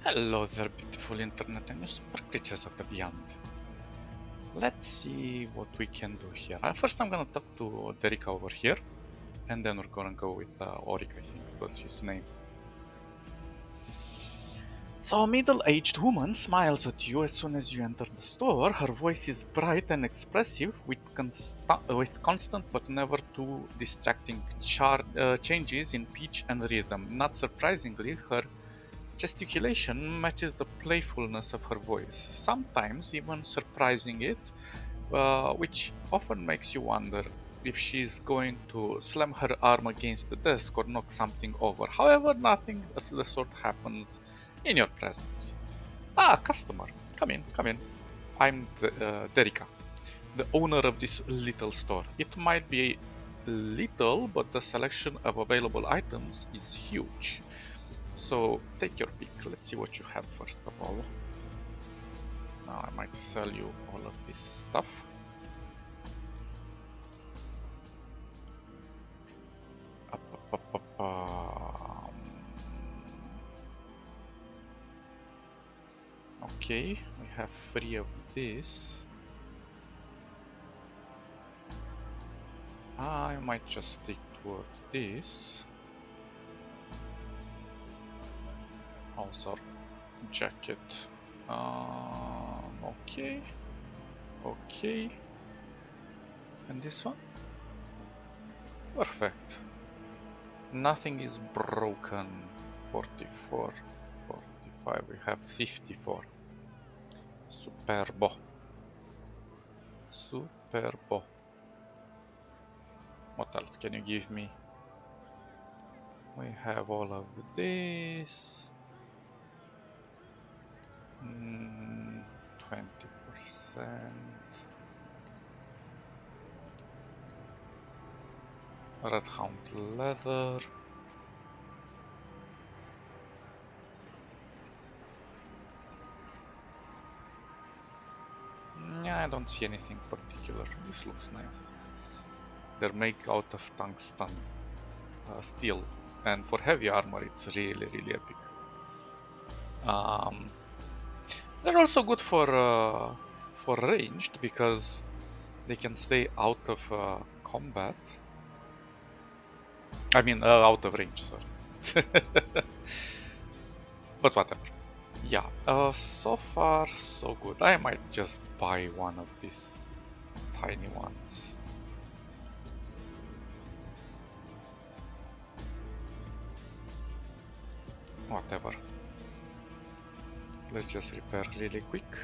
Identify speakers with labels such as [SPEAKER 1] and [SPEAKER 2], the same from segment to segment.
[SPEAKER 1] Hello there, beautiful internet and you super creatures of the beyond. Let's see what we can do here. First, I'm gonna talk to Derika over here, and then we're gonna go with Orik, I think was his name. So, a middle-aged woman smiles at you as soon as you enter the store. Her voice is bright and expressive, with constant but never too distracting changes in pitch and rhythm. Not surprisingly, her gesticulation matches the playfulness of her voice, sometimes even surprising it, which often makes you wonder if she's going to slam her arm against the desk or knock something over. However, nothing of the sort happens in your presence. Ah, customer, come in, come in. I'm Derika, the owner of this little store. It might be little, but the selection of available items is huge. So take your pick. Let's see what you have first of all. Now I might sell you all of this stuff. Okay, we have 3 of this. I might just stick towards this. Also, jacket. Okay. Okay. And this one? Perfect. Nothing is broken. 44, 45. We have 54. Superbo. Superbo. What else can you give me? We have all of this. 20%. Red Hound leather. Yeah, I don't see anything particular. This looks nice. They're made out of tungsten steel, and for heavy armor, it's really, really epic. They're also good for ranged because they can stay out of combat. I mean, out of range. Sorry, but whatever. Yeah. So far, so good. I might just buy one of these tiny ones. Whatever. Let's just repair really quick.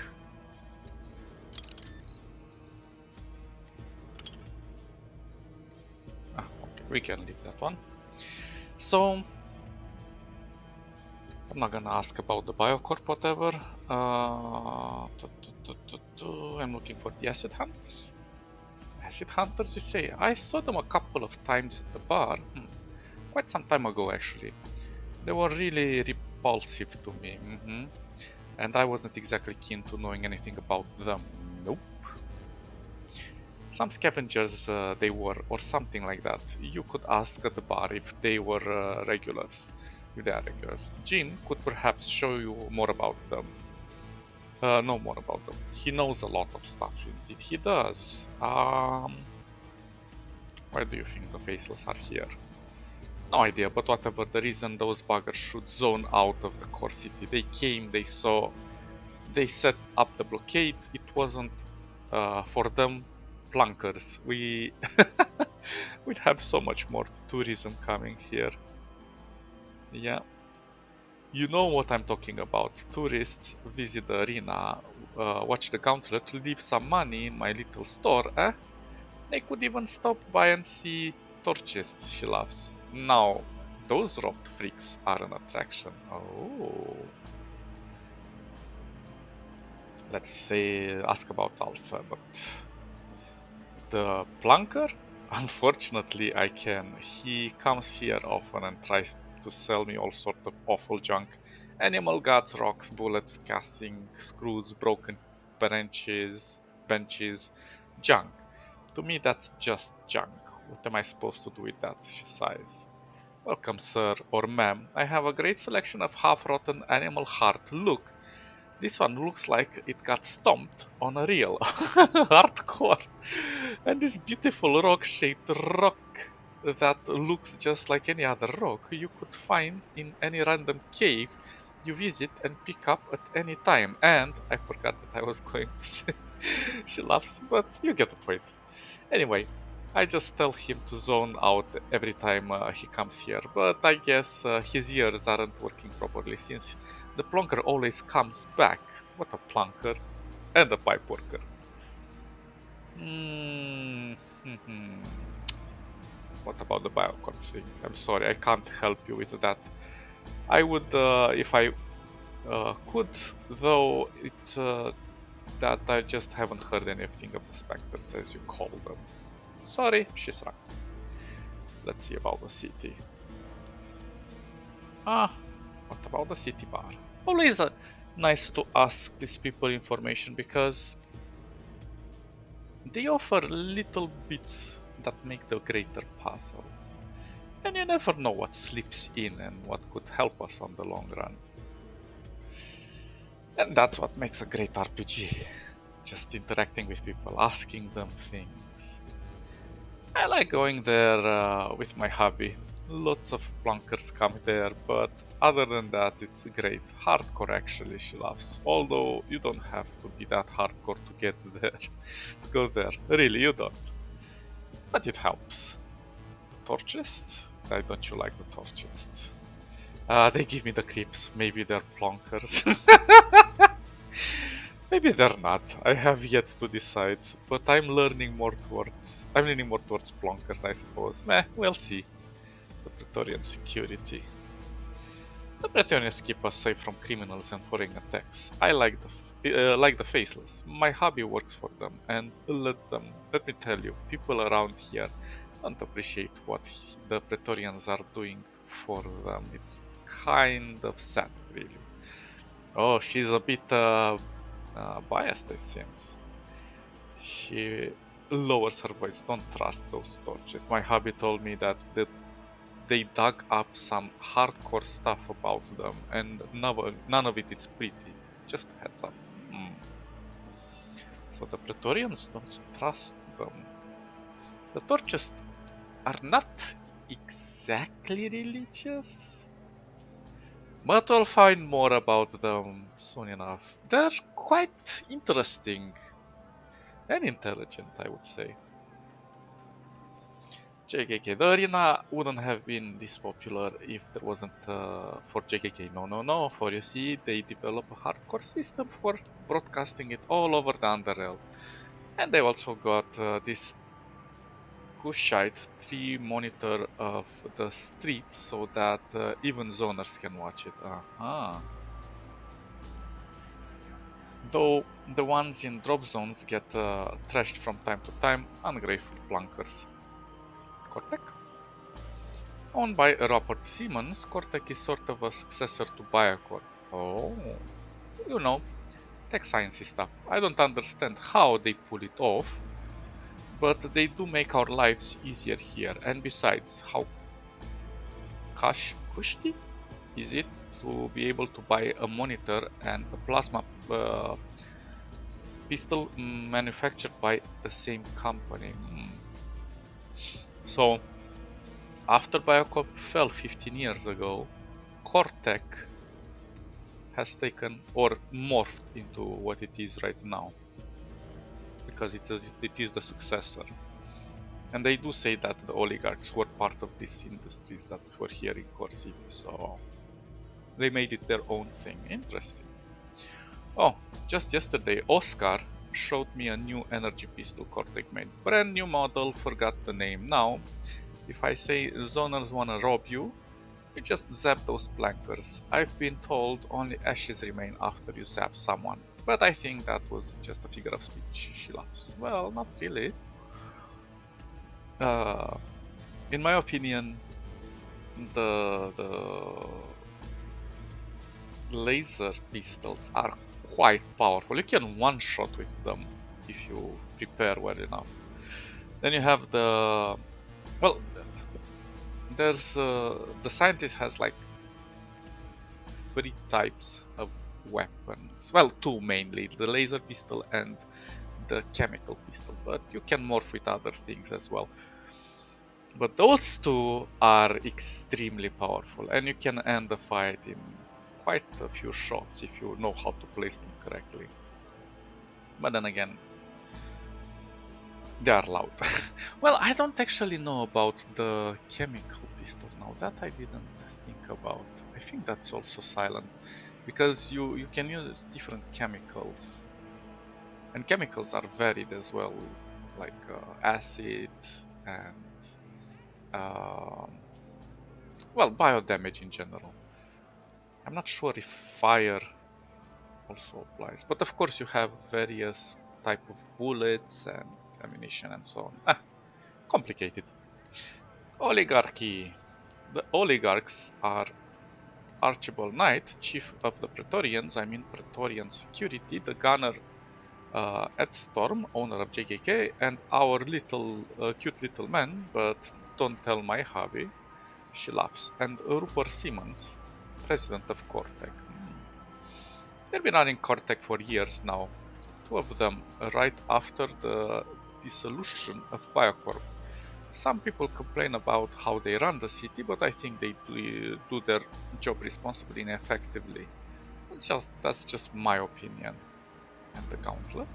[SPEAKER 1] Okay, we can leave that one. So, I'm not gonna ask about the Biocorp, whatever. I'm looking for the Acid Hunters. Acid Hunters, you say? I saw them a couple of times at the bar. Quite some time ago, actually. They were really repulsive to me. And I wasn't exactly keen to knowing anything about them. Nope. Some scavengers they were, or something like that. You could ask at the bar if they were regulars. If they are regulars. Jin could perhaps show you more about them. Know more about them. He knows a lot of stuff, indeed. He does. Why do you think the Faceless are here? No idea, but whatever the reason, those buggers should zone out of the core city. They came, they saw, they set up the blockade. It wasn't for them plunkers. We'd have so much more tourism coming here. Yeah. You know what I'm talking about. Tourists visit the arena, watch the gauntlet, leave some money in my little store, eh? They could even stop by and see torches, she laughs. Now, those robbed freaks are an attraction. Oh. Let's say, ask about Alpha, but the plunker? Unfortunately, I can. He comes here often and tries to sell me all sort of awful junk. Animal guts, rocks, bullets, casting, screws, broken benches, junk. To me, that's just junk. What am I supposed to do with that? She sighs. Welcome, sir or ma'am. I have a great selection of half-rotten animal heart. Look, this one looks like it got stomped on a reel. Hardcore. And this beautiful rock-shaped rock that looks just like any other rock you could find in any random cave you visit and pick up at any time. And I forgot that I was going to say. She laughs, but you get the point. Anyway, I just tell him to zone out every time he comes here, but I guess his ears aren't working properly since the plonker always comes back. What a plonker and a pipe worker. Mm, what about the Biocon thing? I'm sorry, I can't help you with that. I would, if I could, though it's that I just haven't heard anything of the specters as you call them. Sorry, she's right. Let's see about the city. Ah, what about the city bar? Always nice to ask these people information because they offer little bits that make the greater puzzle. And you never know what slips in and what could help us on the long run. And that's what makes a great RPG. Just interacting with people, asking them things. I like going there with my hubby. Lots of plunkers come there, but other than that, it's great. Hardcore, actually, she laughs. Although you don't have to be that hardcore to get there, to go there. Really, you don't. But it helps. The torches? Why don't you like the torches? They give me the creeps. Maybe they're plunkers. Maybe they're not. I have yet to decide, but I'm leaning more towards plonkers, I suppose. Meh, we'll see. The Praetorian security. The Praetorians keep us safe from criminals and foreign attacks. I like the faceless. My hobby works for them, and let me tell you, people around here don't appreciate what the Praetorians are doing for them. It's kind of sad, really. Oh, she's a bit biased, it seems. She lowers her voice. Don't trust those torches. My hubby told me that they dug up some hardcore stuff about them, and none of it is pretty. Just a heads up. Hmm. So the Praetorians don't trust them. The torches are not exactly religious, but we'll find more about them soon enough. They're quite interesting and intelligent, I would say. JKK. The arena wouldn't have been this popular if there wasn't for JKK. No, no, no. For you see, they develop a hardcore system for broadcasting it all over the Underrail. And they also got this Kushite 3 monitor of the streets so that even zoners can watch it. Uh-huh. Though the ones in drop zones get trashed from time to time, ungrateful plunkers. Cortec? Owned by Robert Siemens, Cortec is sort of a successor to Biocore. Oh, you know, tech science stuff. I don't understand how they pull it off, but they do make our lives easier here. And besides, how cushy is it to be able to buy a monitor and a plasma pistol manufactured by the same company? So, after Biocorp fell 15 years ago, Cortec has taken or morphed into what it is right now, because it is the successor. And they do say that the oligarchs were part of these industries that were here in Core City, so they made it their own thing. Interesting. Oh, just yesterday, Oscar showed me a new energy pistol Cortec made. Brand new model, forgot the name. Now, if I say zoners wanna rob you, you just zap those plankers. I've been told only ashes remain after you zap someone. But I think that was just a figure of speech, she laughs. Well, not really. Uh, in my opinion, the laser pistols are quite powerful. You can one-shot with them if you prepare well enough. Then you have the... Well, There's the scientist has like three types of weapons. Well, two mainly: the laser pistol and the chemical pistol. But you can morph with other things as well. But those two are extremely powerful, and you can end the fight in quite a few shots if you know how to place them correctly. But then again, they are loud. Well, I don't actually know about the chemical pistol now. That I didn't think about. I think that's also silent because you can use different chemicals, and chemicals are varied as well, like acid and um, well, bio damage in general. I'm not sure if fire also applies, but of course you have various type of bullets and ammunition and so on. Complicated. Oligarchy. The oligarchs are Archibald Knight, chief of the Praetorians, I mean Praetorian Security, the gunner at Storm, owner of JKK, and our little cute little man, but don't tell my hubby. She laughs. And Rupert Simmons, president of Cortec. They've been running Cortec for years now. Two of them right after the dissolution of Biocorp. Some people complain about how they run the city, but I think they do their job responsibly and effectively. That's just my opinion. And the gauntlet.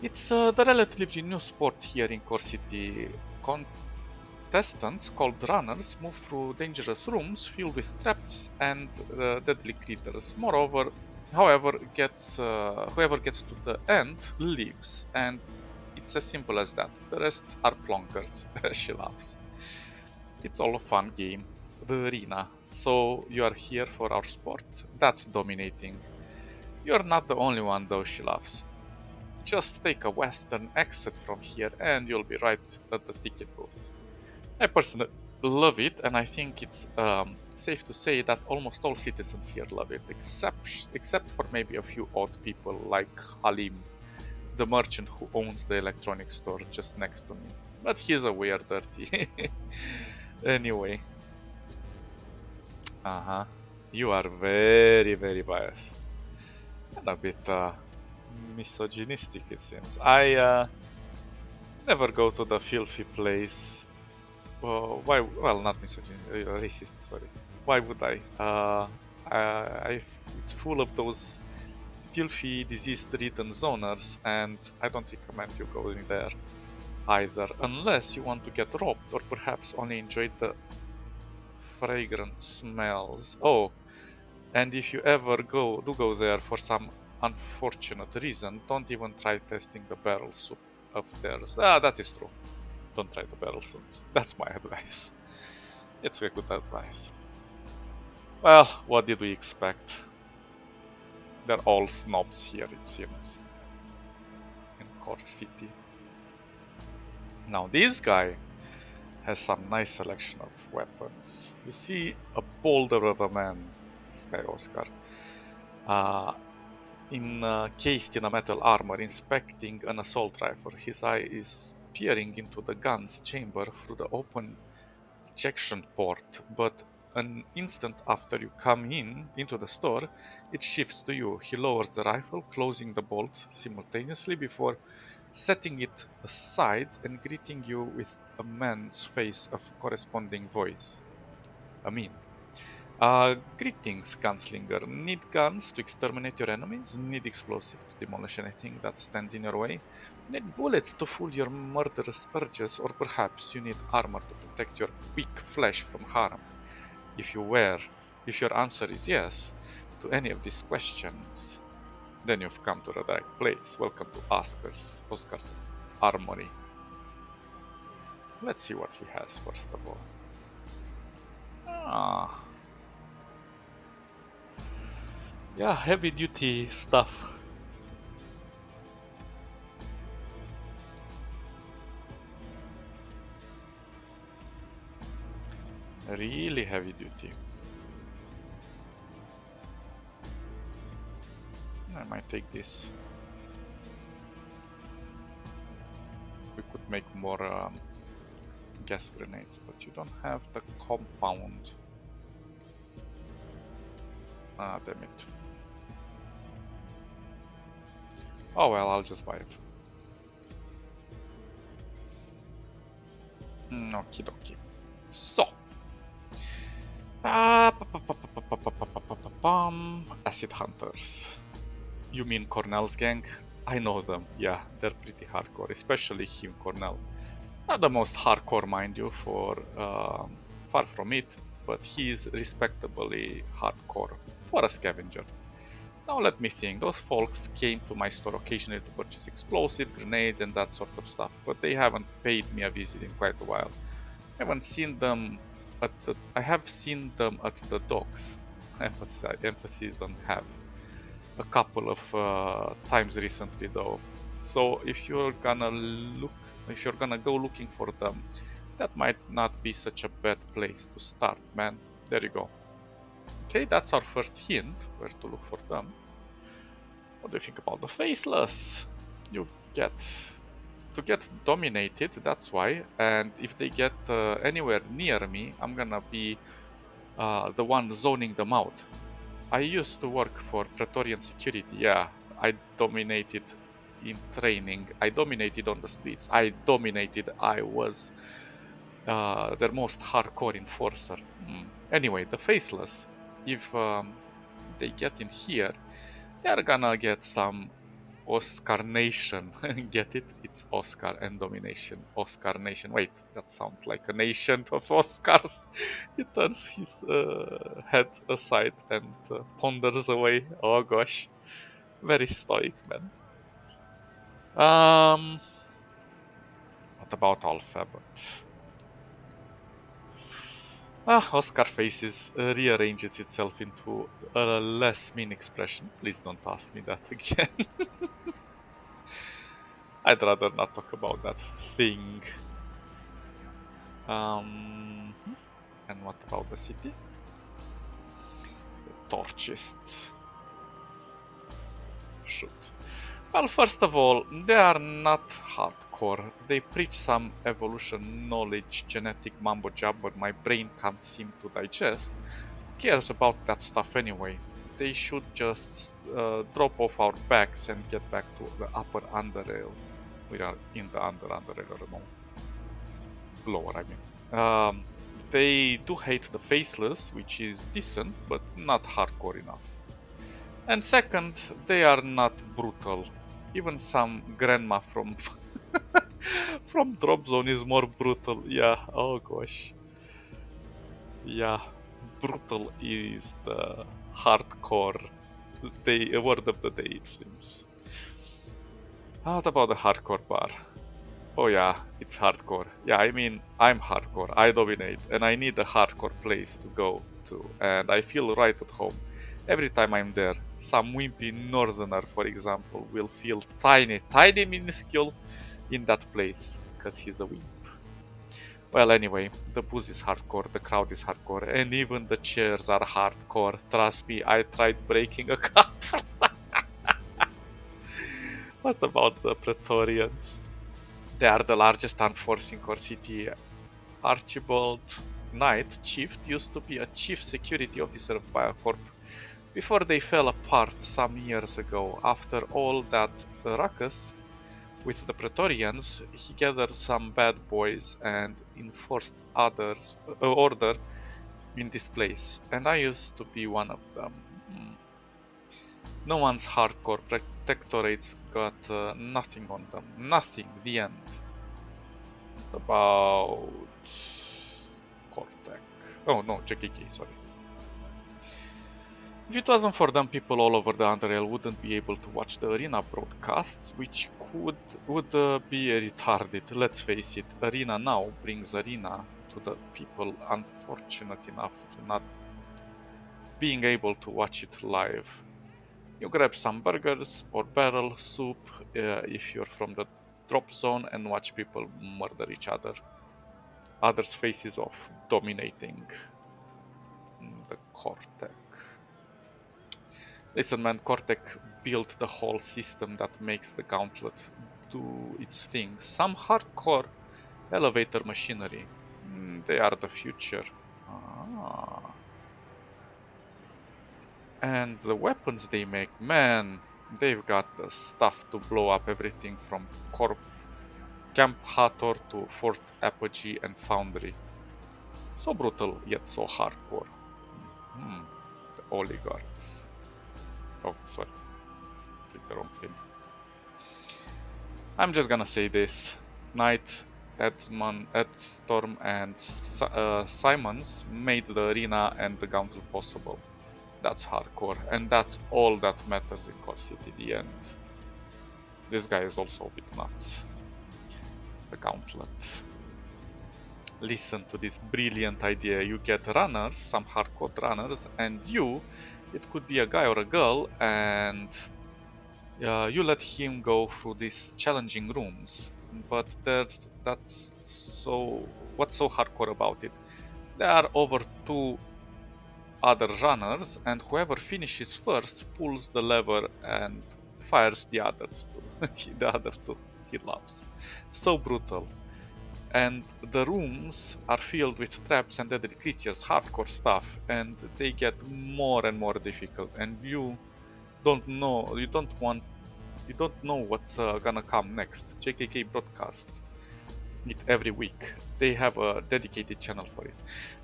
[SPEAKER 1] It's the relatively new sport here in Core City. Contestants called runners move through dangerous rooms filled with traps and deadly critters. Moreover, whoever gets to the end lives, and it's as simple as that. The rest are plonkers. She laughs. It's all a fun game. The arena. So you are here for our sport? That's dominating. You're not the only one though, she laughs. Just take a western exit from here and you'll be right at the ticket booth. I personally love it, and I think it's safe to say that almost all citizens here love it, except for maybe a few odd people like Halim, the merchant who owns the electronics store just next to me. But he's a weird dirty. Anyway, you are very, very biased and a bit misogynistic, it seems. I never go to the filthy place. Why? Well, not misogynistic, racist. Sorry. Why would I? It's full of those filthy, disease-ridden zoners, and I don't recommend you going there either, unless you want to get robbed or perhaps only enjoy the fragrant smells. Oh, and if you ever go there for some unfortunate reason, don't even try testing the barrel soup of theirs. That is true. Don't try the barrel soup. That's my advice. It's a good advice. Well, what did we expect? They're all snobs here, it seems, in Core City. Now, this guy has some nice selection of weapons. You see a boulder of a man, this guy Oscar, encased in a metal armor, inspecting an assault rifle. His eye is peering into the gun's chamber through the open ejection port, but an instant after you come into the store, it shifts to you. He lowers the rifle, closing the bolt simultaneously before setting it aside and greeting you with a man's face of corresponding voice. Amin. Greetings, gunslinger. Need guns to exterminate your enemies? Need explosives to demolish anything that stands in your way? Need bullets to fool your murderous urges? Or perhaps you need armor to protect your weak flesh from harm? If your answer is yes to any of these questions, then you've come to the right place. Welcome to Oscar's Armory. Let's see what he has first of all. Yeah, heavy duty stuff. Really heavy duty. I might take this. We could make more gas grenades, but you don't have the compound. Ah, damn it. Oh well, I'll just buy it. Okie dokie. So. Acid Hunters. You mean Cornell's gang? I know them, yeah, they're pretty hardcore, especially him, Cornell. Not the most hardcore, mind you, for far from it, but he's respectably hardcore for a scavenger. Now let me think, those folks came to my store occasionally to purchase explosive, grenades and that sort of stuff, but they haven't paid me a visit in quite a while. I haven't seen them I have seen them at the docks. Emphasis on have. A couple of times recently though. So if you're gonna go looking for them, that might not be such a bad place to start, man. There you go. Okay, that's our first hint where to look for them. What do you think about the faceless? You get to get dominated, that's why. And if they get anywhere near me, I'm gonna be the one zoning them out. I used to work for Praetorian security, yeah. I dominated in training. I dominated on the streets. I was their most hardcore enforcer. Anyway, the faceless, if they get in here, they're gonna get some Oscar Nation. Get it? It's Oscar and domination. Oscar Nation. Wait, that sounds like a nation of Oscars. He turns his head aside and ponders away. Oh gosh. Very stoic, man. What about Alphabet? Oscar faces rearranges itself into a less mean expression. Please don't ask me that again. I'd rather not talk about that thing. And what about the city? The Torchists. Shoot. Well, first of all, they are not hardcore. They preach some evolution knowledge, genetic mumbo jumbo my brain can't seem to digest. Who cares about that stuff anyway? They should just drop off our backs and get back to the upper underrail. We are in the underrail at the moment. Lower, I mean. They do hate the faceless, which is decent, but not hardcore enough. And second, they are not brutal. Even some grandma from from Drop Zone is more brutal. Yeah, oh gosh. Yeah, brutal is the hardcore word of the day, it seems. What about the hardcore bar? Oh yeah, it's hardcore. Yeah, I mean, I'm hardcore. I dominate, and I need a hardcore place to go to, and I feel right at home. Every time I'm there, some wimpy northerner, for example, will feel tiny, tiny minuscule in that place, because he's a wimp. Well, anyway, the booze is hardcore, the crowd is hardcore, and even the chairs are hardcore. Trust me, I tried breaking a cup. What about the Praetorians? They are the largest armed force in Core City. Archibald Knight, Chief, used to be a chief security officer of Biocorp before they fell apart some years ago. After all that ruckus with the Praetorians, he gathered some bad boys and enforced order in this place, and I used to be one of them. No one's hardcore protectorates got nothing on them. Nothing. The end. About Cortec. Oh no, JKK, sorry. If it wasn't for them, people all over the Underrail wouldn't be able to watch the arena broadcasts, which would be retarded. Let's face it, arena now brings arena to the people unfortunate enough to not being able to watch it live. You grab some burgers or barrel soup if you're from the drop zone and watch people murder each other. Others' faces off, dominating the Cortec. Listen, man, Cortec built the whole system that makes the Gauntlet do its thing. Some hardcore elevator machinery. They are the future. Ah. And the weapons they make, man, they've got the stuff to blow up everything from Camp Hathor to Fort Apogee and Foundry. So brutal, yet so hardcore. Hmm. The oligarchs. Oh, sorry. Clicked the wrong thing. I'm just gonna say this. Knight, Edstorm, and Simons made the arena and the gauntlet possible. That's hardcore, and that's all that matters in Core City. The end. This guy is also a bit nuts. The gauntlet. Listen to this brilliant idea. You get runners, some hardcore runners, and it could be a guy or a girl, and you let him go through these challenging rooms. But that's so. What's so hardcore about it? There are over two other runners, and whoever finishes first pulls the lever and fires the others too. The other two he loves. So brutal. And the rooms are filled with traps and deadly creatures, hardcore stuff, and they get more and more difficult. And you don't know, you don't know what's gonna come next. JKK broadcast it every week. They have a dedicated channel for it.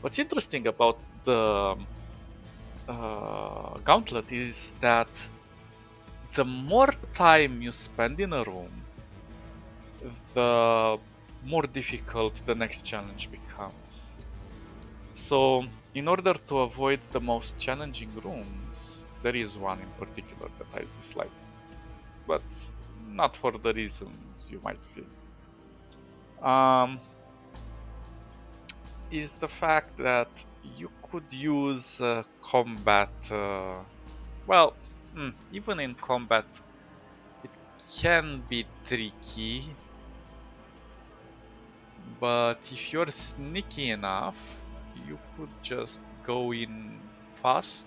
[SPEAKER 1] What's interesting about the Gauntlet is that the more time you spend in a room, the more difficult the next challenge becomes. So, in order to avoid the most challenging rooms, there is one in particular that I dislike, but not for the reasons you might feel. Is the fact that you could use combat. Well, even in combat, it can be tricky, but if you're sneaky enough, you could just go in fast.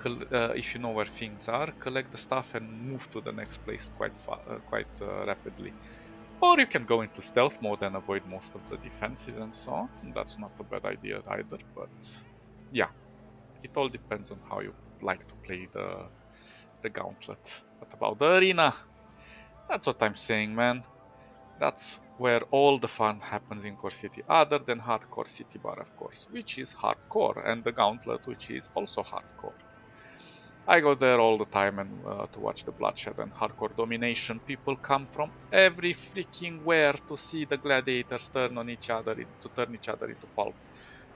[SPEAKER 1] If you know where things are, collect the stuff and move to the next place quite rapidly. Or you can go into stealth mode and avoid most of the defenses and so on. That's not a bad idea either, but yeah, it all depends on how you like to play the gauntlet. But about the arena, that's what I'm saying, man. That's where all the fun happens in Core City, other than Hardcore City Bar, of course, which is hardcore, and the Gauntlet, which is also hardcore. I go there all the time and to watch the bloodshed and hardcore domination. People come from every freaking where to see the gladiators turn each other into pulp.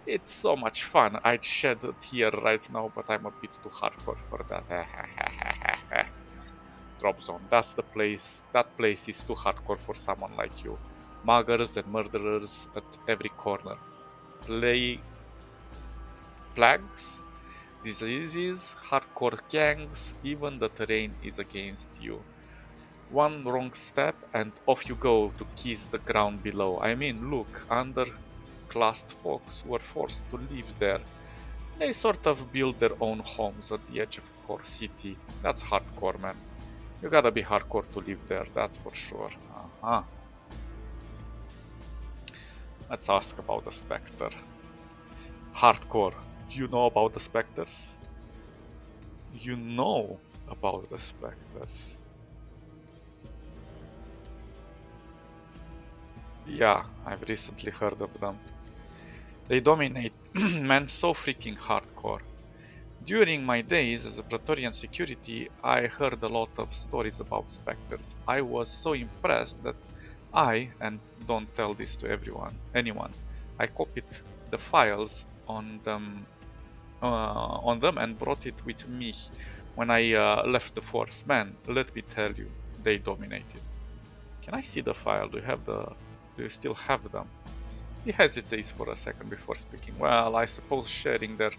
[SPEAKER 1] It's so much fun. I'd shed a tear right now, but I'm a bit too hardcore for that. Drop zone. That's the place. That place is too hardcore for someone like you. Muggers and murderers at every corner. Plagues, diseases, hardcore gangs, even the terrain is against you. One wrong step and off you go to kiss the ground below. I mean, look, underclassed folks were forced to live there. They sort of build their own homes at the edge of Core City. That's hardcore, man. You gotta be hardcore to live there, that's for sure. Uh-huh. Let's ask about the Spectre. Hardcore. You know about the Spectres? You know about the Spectres. Yeah, I've recently heard of them. They dominate, man, so freaking hardcore. During my days as a Praetorian security, I heard a lot of stories about Spectres. I was so impressed that and don't tell this to anyone, I copied the files on them and brought it with me when I left the force. Man, let me tell you, they dominated. Can I see the file? Do you still have them? He hesitates for a second before speaking. Well, I suppose sharing their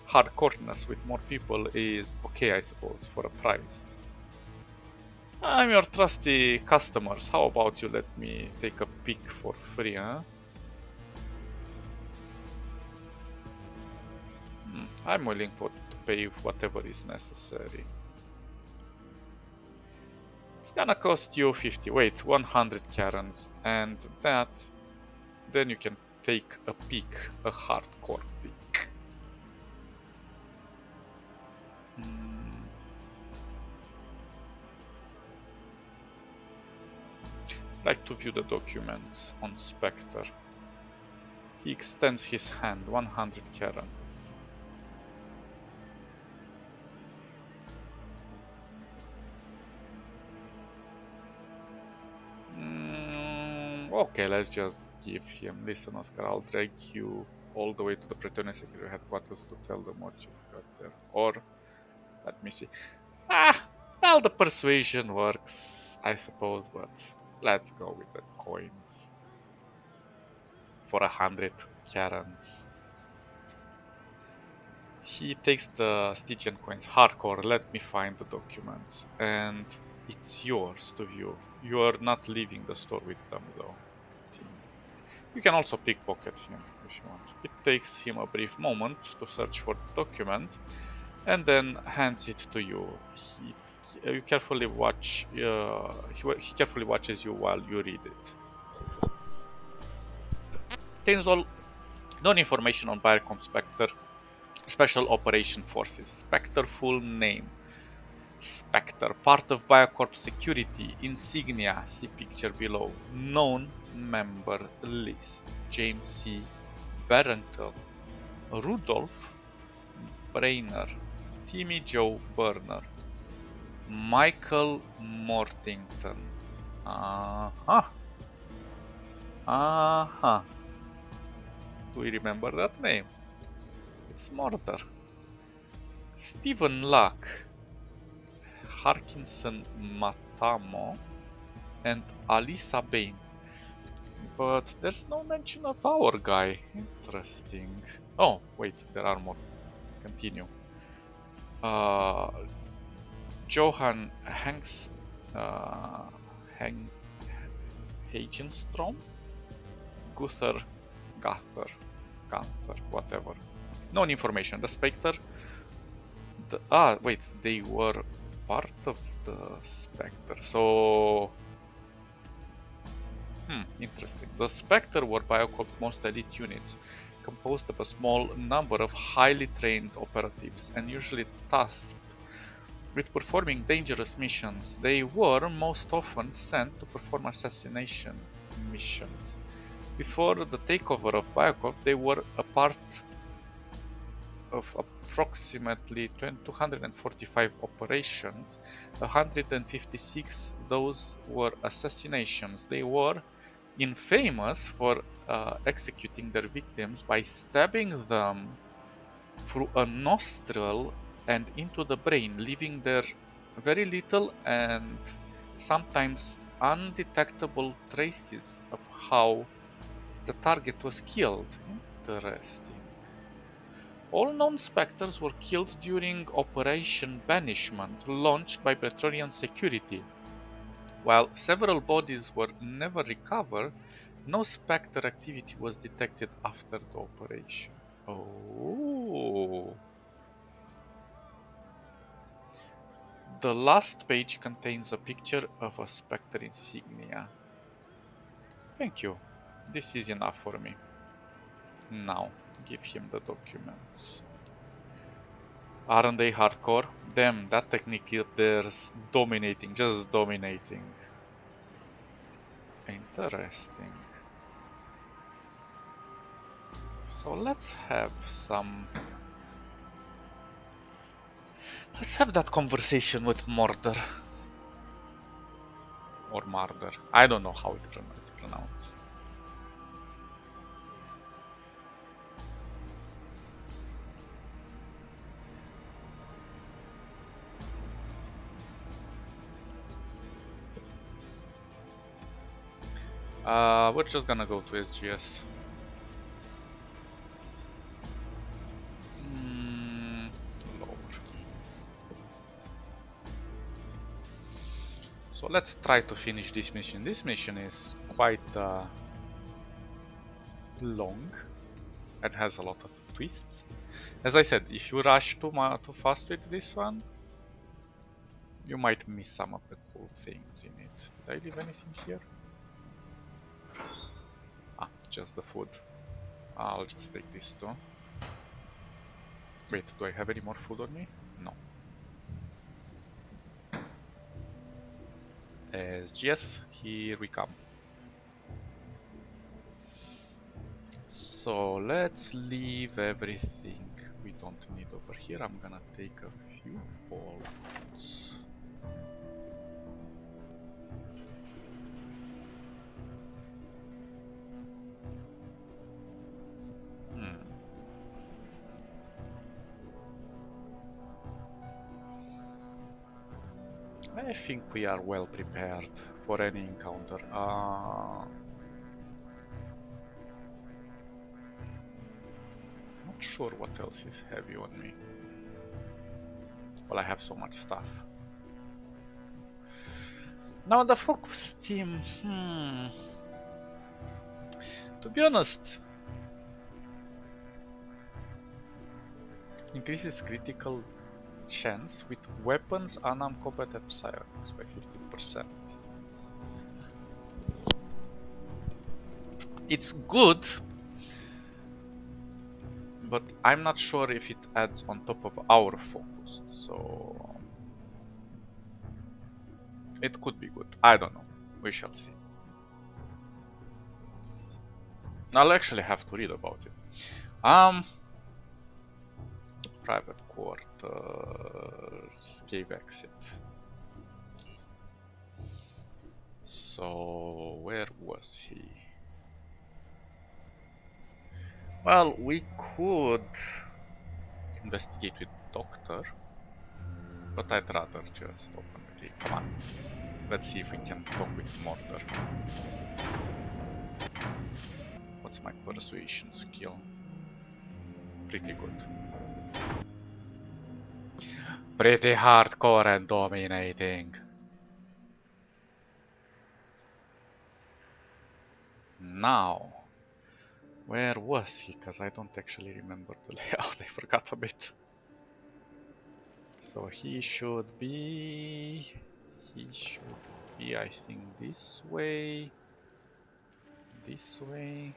[SPEAKER 1] hardcoreness with more people is okay, I suppose, for a price. I'm your trusty customers. How about you let me take a peek for free, huh? I'm willing to pay whatever is necessary. It's gonna cost you 100 Karens, and that then you can take a peek, a hardcore peek. Like to view the documents on Spectre. He extends his hand, 100 kerans. Okay, let's just give him. Listen, Oscar, I'll drag you all the way to the Praetorian Security Headquarters to tell them what you've got there. Or, let me see. Well, the persuasion works, I suppose, but let's go with the coins. For 100 kerans. He takes the Stygian coins. Hardcore, let me find the documents. And it's yours to view. You are not leaving the store with them, though. You can also pickpocket him if you want. It takes him a brief moment to search for the document and then hands it to you. You carefully watch. He carefully watches you while you read it. Contains all known information on Biocom Spectre Special Operation Forces. Spectre full name. Spectre, part of Biocorp Security, insignia, see picture below. Known member list. James C. Barrington, Rudolph Brainer, Timmy Joe Burner, Michael Mortington. Do we remember that name? It's murder. Stephen Luck, Harkinson Matamo, and Alisa Bain. But there's no mention of our guy. Interesting. Oh, wait, there are more. Continue. Johan Hagenstrom, Gunther, Gunther, whatever. Known information. The Spectre. Wait, they were part of the Spectre. So, interesting. The Spectre were Biocorp's most elite units, composed of a small number of highly trained operatives and usually tasked with performing dangerous missions. They were most often sent to perform assassination missions. Before the takeover of Biocorp, they were a part of approximately 245 operations. 156 those were assassinations. They were infamous for executing their victims by stabbing them through a nostril and into the brain, leaving there very little and sometimes undetectable traces of how the target was killed. Interesting. All known Spectres were killed during Operation Banishment, launched by Praetorian Security. While several bodies were never recovered, no Spectre activity was detected after the operation. Oh. The last page contains a picture of a Spectre insignia. Thank you. This is enough for me. Now, give him the documents. Aren't they hardcore? Damn, that technique up there's dominating, just dominating. Interesting. So let's have that conversation with Murder. Or Murder. I don't know how it's pronounced. We're just gonna go to SGS. Lower. So let's try to finish this mission. This mission is quite long and has a lot of twists. As I said, if you rush too fast with this one, you might miss some of the cool things in it. Did I leave anything here? just the food. I'll just take this too. Wait, do I have any more food on me? No. Yes, here we come. So let's leave everything we don't need over here. I'm gonna take a few bolts. I think we are well prepared for any encounter. Not sure what else is heavy on me. Well, I have so much stuff. Now the focus team. To be honest, increases critical chance with weapons unarmed combat and psionics by 15%. It's good, but I'm not sure if it adds on top of our focus, so it could be good. I don't know. We shall see. I'll actually have to read about it. Private quarters, cave exit. So where was he? Well, we could investigate with Doctor, but I'd rather just open the gate. Come on. Let's see if we can talk with Murder. What's my persuasion skill? Pretty good. Pretty hardcore and dominating. Now, where was he? Because I don't actually remember the layout. I forgot a bit. So he should be, I think, this way. This way.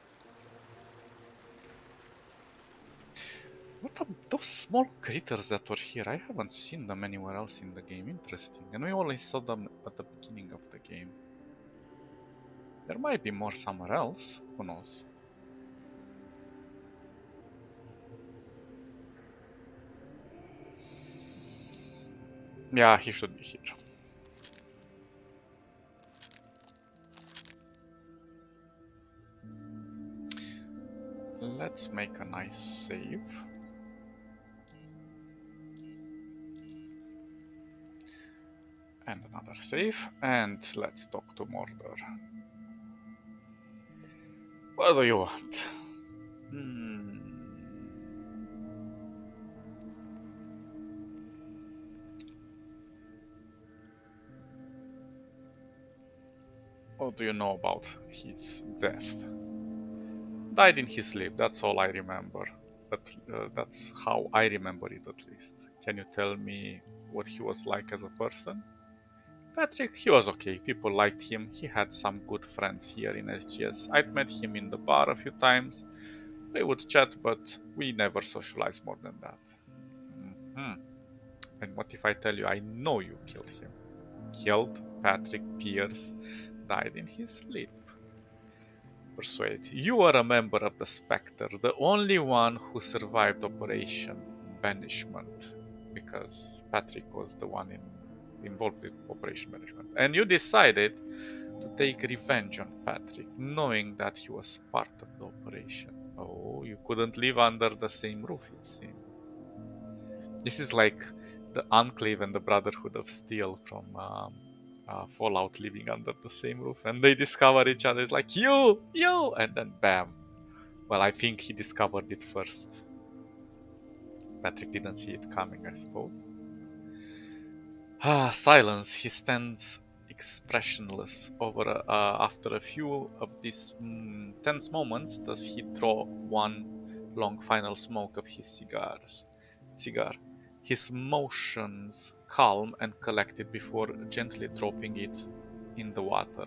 [SPEAKER 1] What are those small critters that were here? I haven't seen them anywhere else in the game. Interesting. And we only saw them at the beginning of the game. There might be more somewhere else. Who knows? Yeah, he should be here. Let's make a nice save. And another save. And let's talk to Murder. What do you want? What do you know about his death? Died in his sleep, that's all I remember. But that's how I remember it, at least. Can you tell me what he was like as a person? Patrick, he was okay. People liked him. He had some good friends here in SGS. I'd met him in the bar a few times. We would chat, but we never socialized more than that. And what if I tell you I know you killed him? Killed Patrick Pierce, died in his sleep. Persuade. You are a member of the Spectre, the only one who survived Operation Banishment, because Patrick was the one involved with Operation Banishment. And you decided to take revenge on Patrick, knowing that he was part of the operation. Oh, you couldn't live under the same roof, it seemed. This is like the Enclave and the Brotherhood of Steel from Fallout living under the same roof, and they discover each other. It's like, you, and then bam. Well, I think he discovered it first. Patrick didn't see it coming, I suppose. Silence. He stands expressionless over after a few of these tense moments. Does he draw one long final smoke of his cigar? His motions calm and collected before gently dropping it in the water.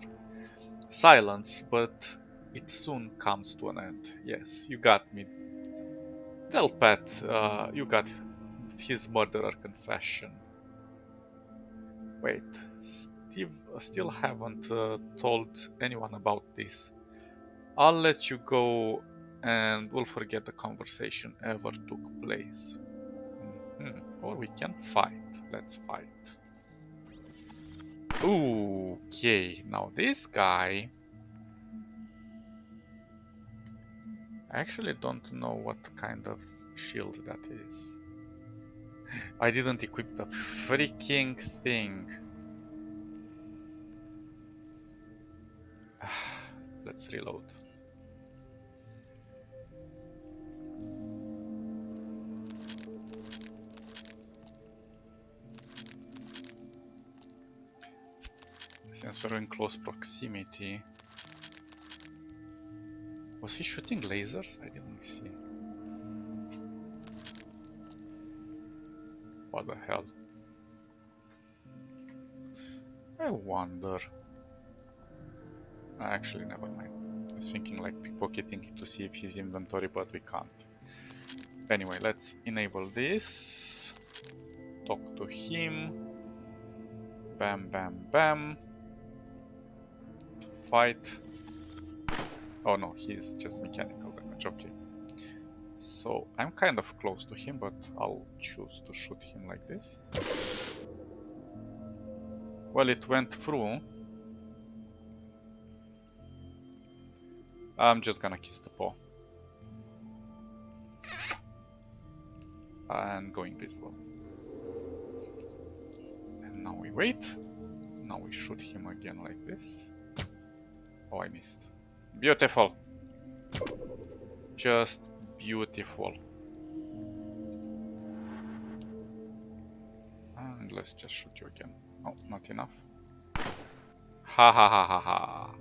[SPEAKER 1] Silence, but It soon comes to an end. Yes, you got me. Delpat, you got his murderer confession. Wait, Steve still haven't told anyone about this. I'll let you go and we'll forget the conversation ever took place. Or we can fight. Let's fight. Okay, now this guy... I actually don't know what kind of shield that is. I didn't equip the freaking thing. Let's reload. Since we're in close proximity... Was he shooting lasers? I didn't see. What the hell? I wonder... Actually, never mind. I was thinking like pickpocketing to see if his inventory, but we can't. Anyway, let's enable this. Talk to him. Bam, bam, bam. Fight. Oh no, he's just mechanical damage, okay. So, I'm kind of close to him, but I'll choose to shoot him like this. Well, it went through. I'm just gonna kiss the paw. And go invisible. And now we wait. Now we shoot him again like this. Oh, I missed. Beautiful. Just beautiful. And let's just shoot you again. Oh, not enough. Ha ha ha ha ha.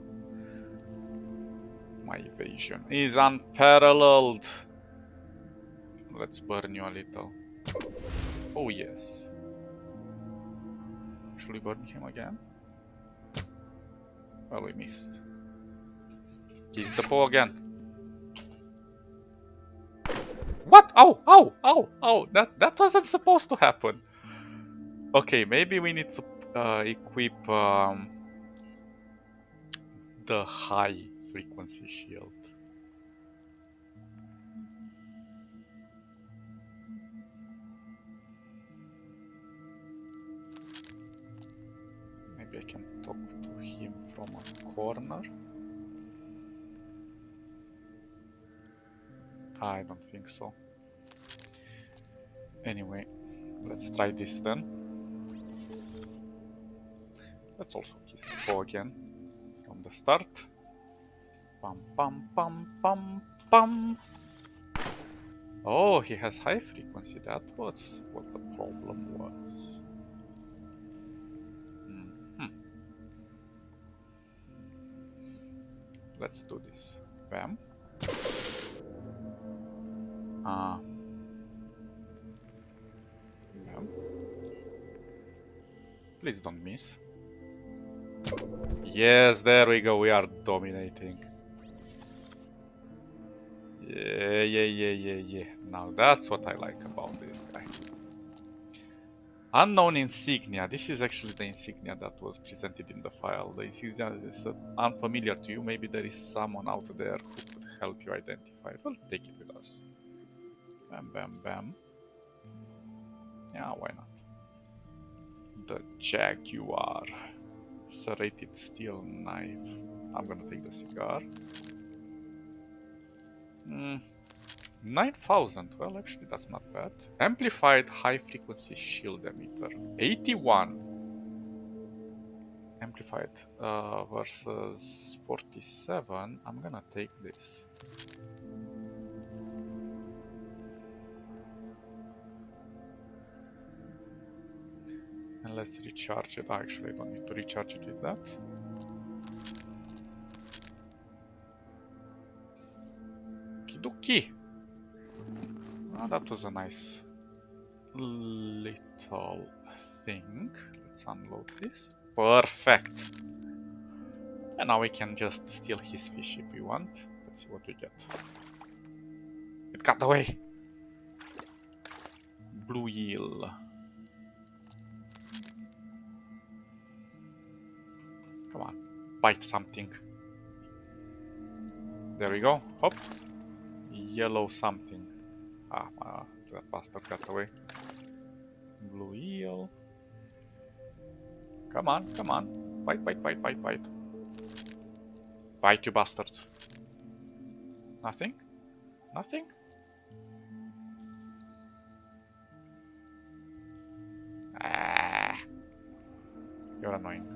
[SPEAKER 1] My evasion is unparalleled. Let's burn you a little. Oh yes. Should we burn him again? Well, we missed. Kiss the paw again. What? Ow! Ow! Ow! Ow! That wasn't supposed to happen. Okay, maybe we need to equip the high frequency shield. Maybe I can talk to him from a corner. I don't think so. Anyway, let's try this then. Let's also kiss the paw again from the start. Pam pam pam pam pam. Oh, he has high frequency. That was what the problem was. Let's do this. Bam. Bam. Please don't miss. Yes, there we go. We are dominating. Yeah. Now that's what I like about this guy. Unknown insignia. This is actually the insignia that was presented in the file. The insignia is unfamiliar to you. Maybe there is someone out there who could help you identify it. We'll take it with us. Bam, bam, bam. Yeah, why not? The Jaguar. Serrated steel knife. I'm gonna take the cigar. 9,000. Well, actually, that's not bad. Amplified high frequency shield emitter. 81. Amplified versus 47. I'm gonna take this. And let's recharge it. Actually, I don't need to recharge it with that. Kidoki. That was a nice little thing. Let's unload this. Perfect. And now we can just steal his fish if we want. Let's see what we get. It got away! Blue eel. Come on, bite something. There we go. Hop. Yellow something. That bastard got away. Blue eel. Come on, come on. Bite, bite, bite, bite, bite. Bite, you bastards. Nothing? Nothing? Ah. You're annoying.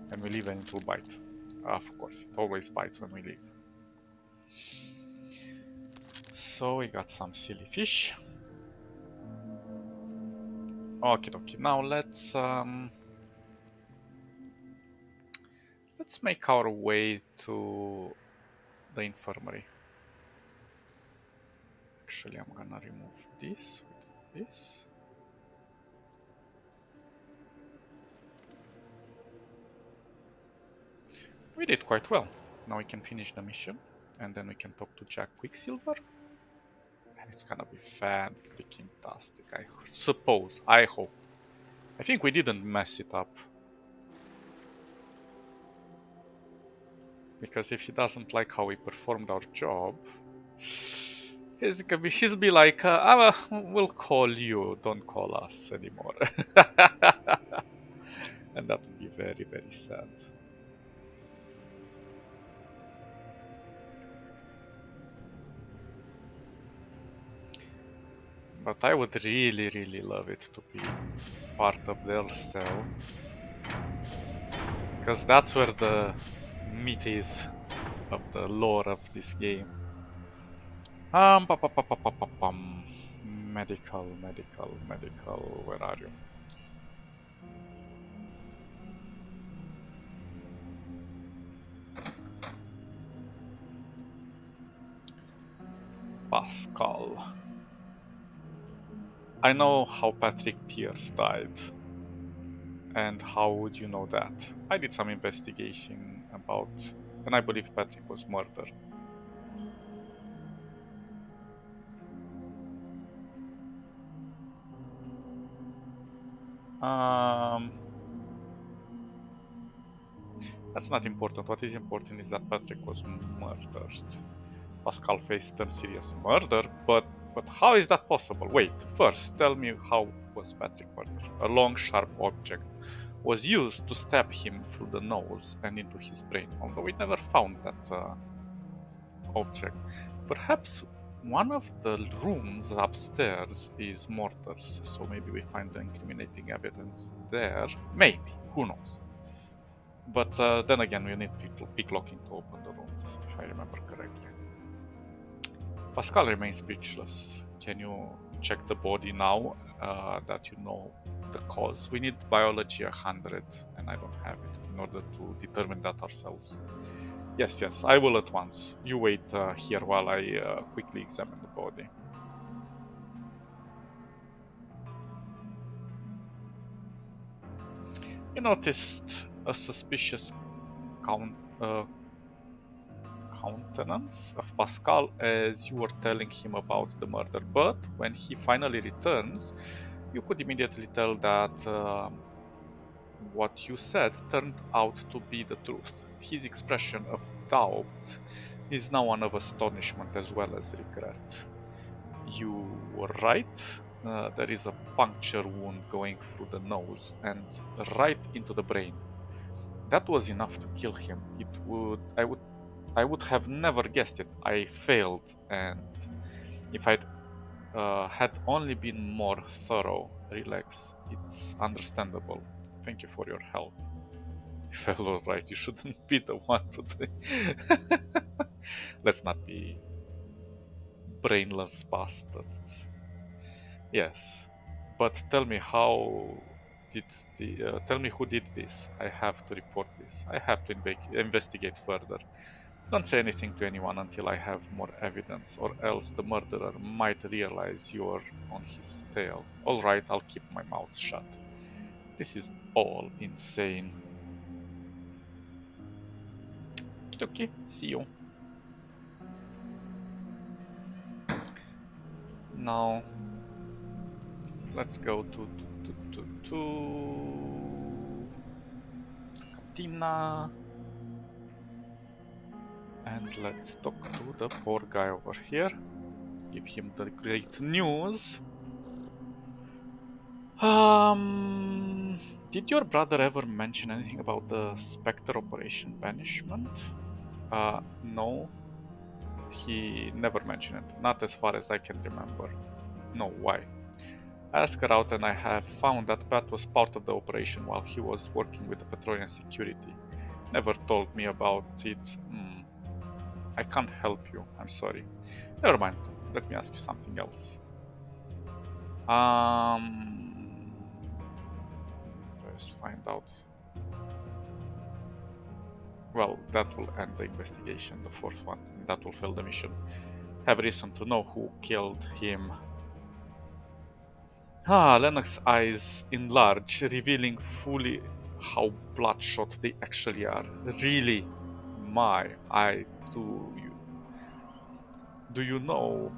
[SPEAKER 1] When we leave, and it will bite. Of course, it always bites when we leave. So we got some silly fish. Okay, okay. Now let's make our way to the infirmary. Actually, I'm gonna remove this with this. We did quite well. Now we can finish the mission, and then we can talk to Jack Quicksilver. And it's gonna be fan-freaking-tastic, I suppose. I hope. I think we didn't mess it up. Because if he doesn't like how we performed our job, he'll be like, we'll call you, don't call us anymore. And that would be very, very sad. But I would really, really love it to be part of their cell. Because that's where the meat is of the lore of this game. Medical, medical, medical, where are you? Pascal. I know how Patrick Pierce died. And how would you know that? I did some investigation about, and I believe Patrick was murdered. That's not important. What is important is that Patrick was murdered. Pascal faced a serious murder, but how is that possible? Wait, first tell me, how was Patrick murdered? A long, sharp object was used to stab him through the nose and into his brain, although we never found that object. Perhaps one of the rooms upstairs is Mortar's, so maybe we find the incriminating evidence there. Maybe, who knows? But then again, we need picklocking to open the rooms, if I remember correctly. Pascal remains speechless. Can you check the body now that you know the cause? We need biology 100, and I don't have it, in order to determine that ourselves. Yes, yes, I will at once. You wait here while I quickly examine the body. You noticed a suspicious countenance of Pascal as you were telling him about the murder, but when he finally returns, you could immediately tell that what you said turned out to be the truth. His expression of doubt is now one of astonishment as well as regret. You were right. There is a puncture wound going through the nose and right into the brain. That was enough to kill him. I would have never guessed it. I failed, and if I'd had only been more thorough, relax. It's understandable. Thank you for your help. If I was right, you shouldn't be the one to do it. Let's not be brainless bastards. Yes, but tell me tell me who did this. I have to report this. I have to investigate further. Don't say anything to anyone until I have more evidence, or else the murderer might realize you're on his tail. Alright, I'll keep my mouth shut. This is all insane. Okay, see you. Now, let's go to Cantina. And let's talk to the poor guy over here. Give him the great news. Did your brother ever mention anything about the Spectre Operation Banishment? No, he never mentioned it. Not as far as I can remember. No, why? I asked her out and I have found that Pat was part of the operation while he was working with the Petrolian security. Never told me about it. I can't help you, I'm sorry. Never mind, let me ask you something else. Let's find out. Well, that will end the investigation, the fourth one, and that will fail the mission. Have reason to know who killed him. Lennox's eyes enlarge, revealing fully how bloodshot they actually are. Really? My, I do you. Do you know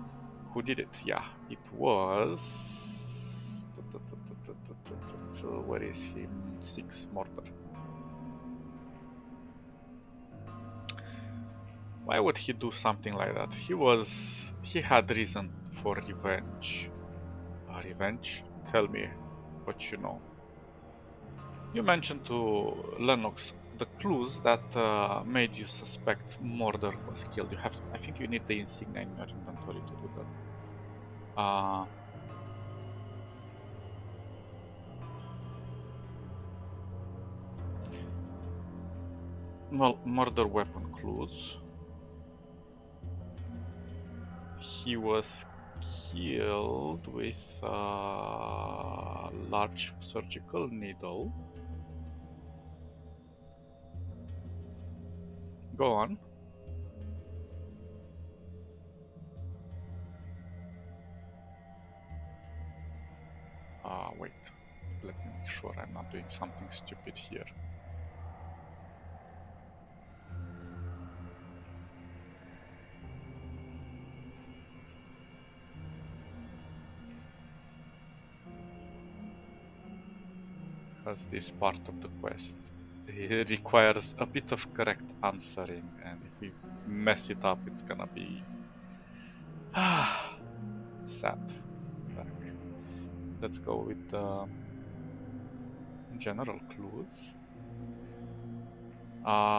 [SPEAKER 1] who did it? Yeah, it was. Where is he? Six Mortar. Why would he do something like that? He had reason for revenge. Revenge? Tell me what you know. You mentioned to Lennox the clues that made you suspect Mordor was killed. I think you need the insignia in your inventory to do that. Well, murder weapon clues. He was killed with a large surgical needle. Go on. Wait. Let me make sure I'm not doing something stupid here. Because this part of the quest requires a bit of correct answering, and if we mess it up, it's gonna be sad. Back. Let's go with the general clues.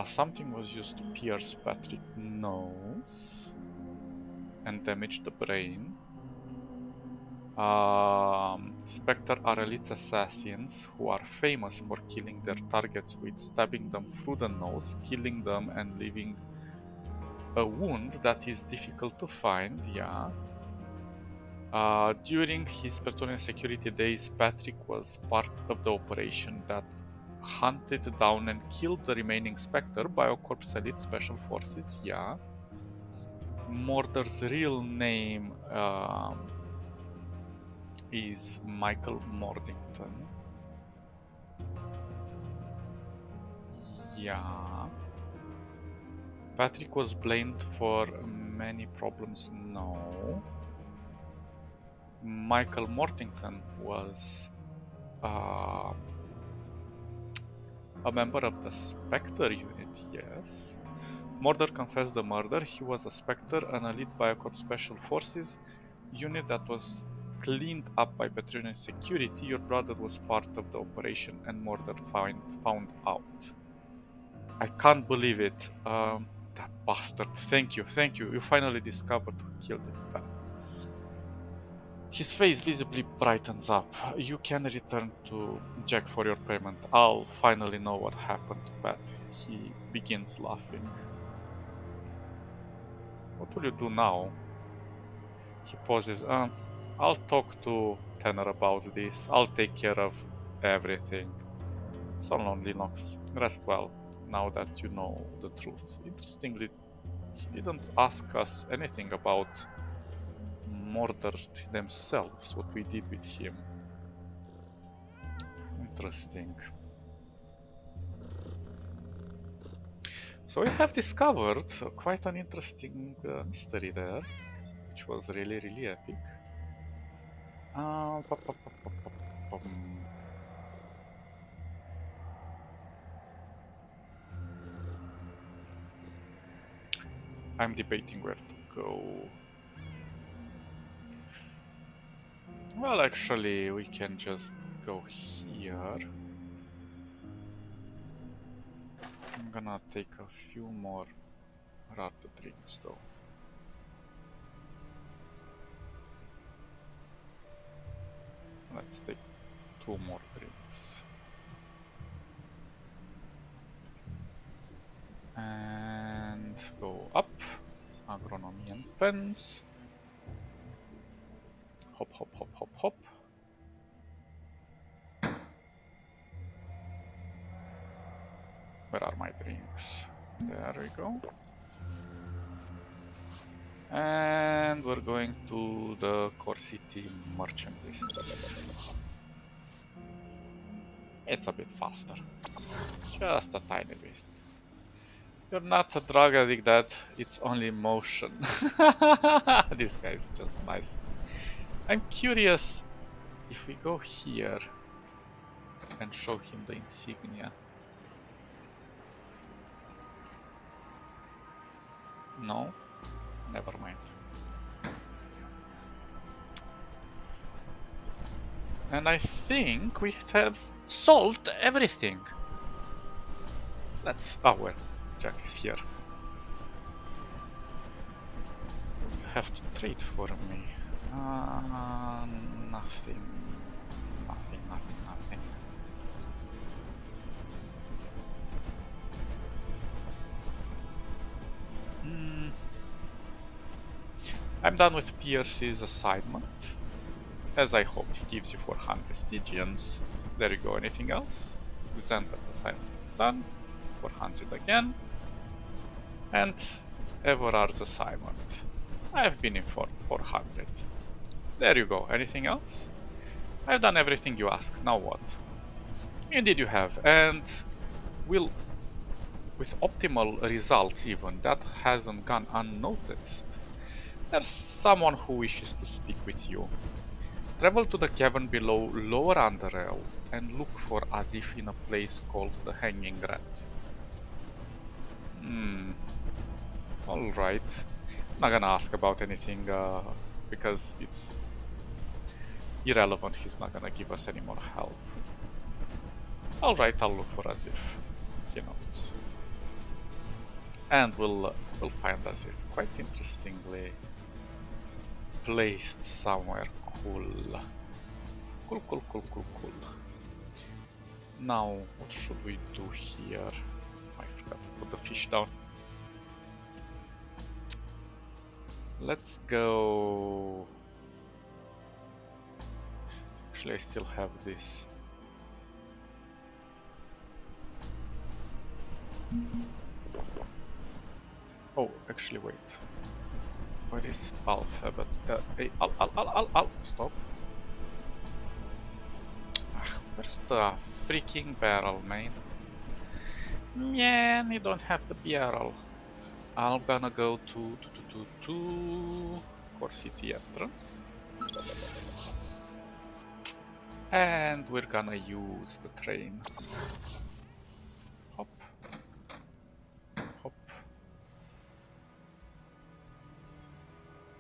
[SPEAKER 1] Something was used to pierce Patrick's nose and damage the brain. Spectre are elite assassins who are famous for killing their targets with stabbing them through the nose, killing them, and leaving a wound that is difficult to find. Yeah. During his Petrolian security days, Patrick was part of the operation that hunted down and killed the remaining Spectre Biocorp's elite special forces. Yeah. Mordor's real name is Michael Mordington. Yeah. Patrick was blamed for many problems. No. Michael Mortington was uh, a member of the Spectre unit, yes. Mordor confessed the murder. He was a Spectre, an elite Biocorp Special Forces unit that was cleaned up by Petrolian security. Your brother was part of the operation and Mordor found out. I can't believe it. That bastard. Thank you. You finally discovered who killed him. His face visibly brightens up. You can return to Jack for your payment. I'll finally know what happened to Pat. He begins laughing. What will you do now? He pauses. I'll talk to Tanner about this. I'll take care of everything. So long, Linux. Rest well, now that you know the truth. Interestingly, he didn't ask us anything about Mordor themselves, what we did with him. Interesting. So we have discovered quite an interesting mystery there, which was really, really epic. Pop, pop, pop, pop, pop, pop. I'm debating where to go. Well, actually, we can just go here. I'm gonna take a few more rat drinks though. Let's take 2 more drinks. And go up. Agronomy and pens. Hop, hop, hop, hop, hop. Where are my drinks? There we go. And we're going to the Core City merchant list. It's a bit faster. Just a tiny bit. You're not a drug addict, Dad. It's only motion. This guy is just nice. I'm curious if we go here and show him the insignia. No? Never mind. And I think we have solved everything. Let's... Oh, well, Jack is here. You have to trade for me. Nothing. Nothing, nothing, nothing. I'm done with Pierce's assignment. As I hoped, he gives you 400 Stygians. There you go, anything else? Xander's assignment is done. 400 again. And Everard's assignment. I've been informed, 400. There you go, anything else? I've done everything you asked, now what? Indeed you have, and will, with optimal results even, that hasn't gone unnoticed. There's someone who wishes to speak with you. Travel to the cavern below Lower Underrail and look for Azif in a place called the Hanging Rat. Alright. Not gonna ask about anything because it's irrelevant. He's not gonna give us any more help. Alright, I'll look for Azif. He knows. And we'll find Azif quite interestingly placed somewhere cool. Cool. Now, what should we do here? I forgot to put the fish down. Let's go... Actually, I still have this. Oh, actually, wait. What is alphabet? Hey, al, stop. Where's the freaking barrel, man? Man, you don't have the barrel. I'm gonna go to Core City entrance. And we're gonna use the train. Hop. Hop.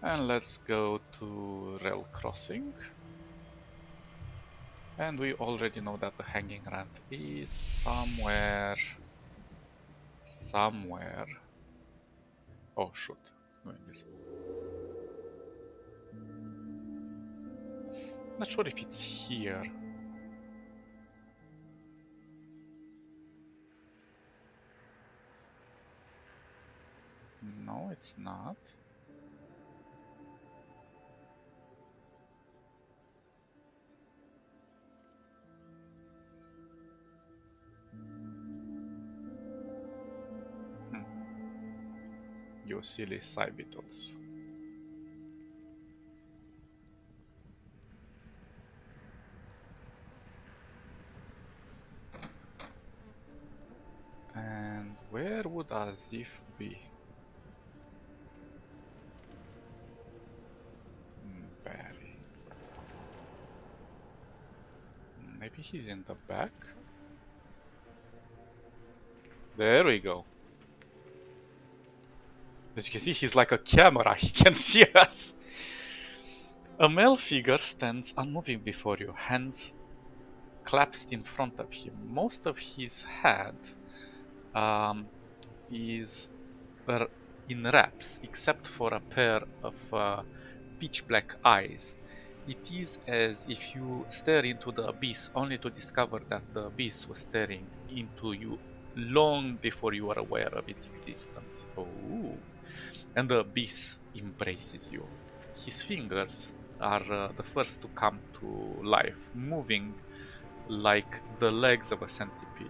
[SPEAKER 1] And let's go to rail crossing. And we already know that the hanging rat is somewhere. Oh shoot, going this way. Not sure if it's here. No, it's not. You silly Cybitals. And where would could Azif be? Barry. Maybe he's in the back? There we go. As you can see, he's like a camera. He can see us. A male figure stands unmoving before you, hands collapsed in front of him. Most of his head um, is in wraps, except for a pair of pitch black eyes. It is as if you stare into the abyss only to discover that the abyss was staring into you long before you were aware of its existence. Oh, and the abyss embraces you. His fingers are the first to come to life, moving like the legs of a centipede.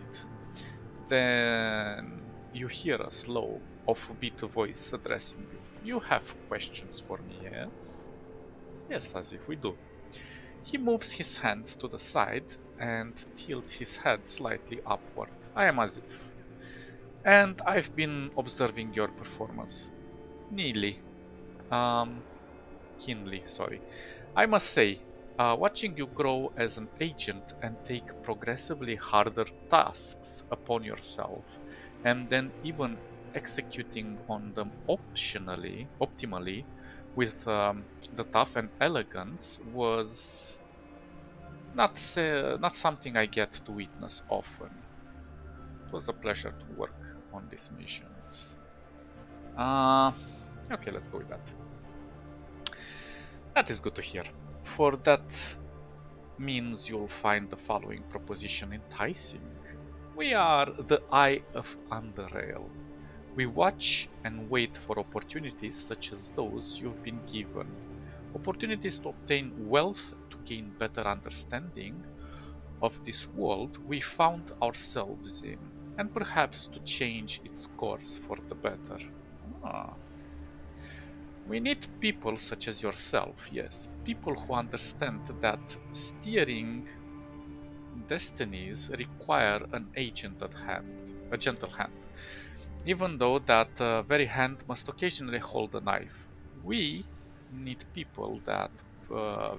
[SPEAKER 1] Then you hear a slow, offbeat voice addressing you. You have questions for me, yes? Yes, as if we do. He moves his hands to the side and tilts his head slightly upward. I am as if. And I've been observing your performance. Nearly. Um, keenly, sorry. I must say, watching you grow as an agent and take progressively harder tasks upon yourself, and then even executing on them optimally, with the tough and elegance, was not something I get to witness often. It was a pleasure to work on these missions. Uh, okay, let's go with that. That is good to hear. For that means you'll find the following proposition enticing. We are the Eye of Underrail. We watch and wait for opportunities such as those you've been given. Opportunities to obtain wealth, to gain better understanding of this world we found ourselves in, and perhaps to change its course for the better. Ah. We need people such as yourself, yes, people who understand that steering destinies require an a gentle hand, even though that very hand must occasionally hold a knife. We need people that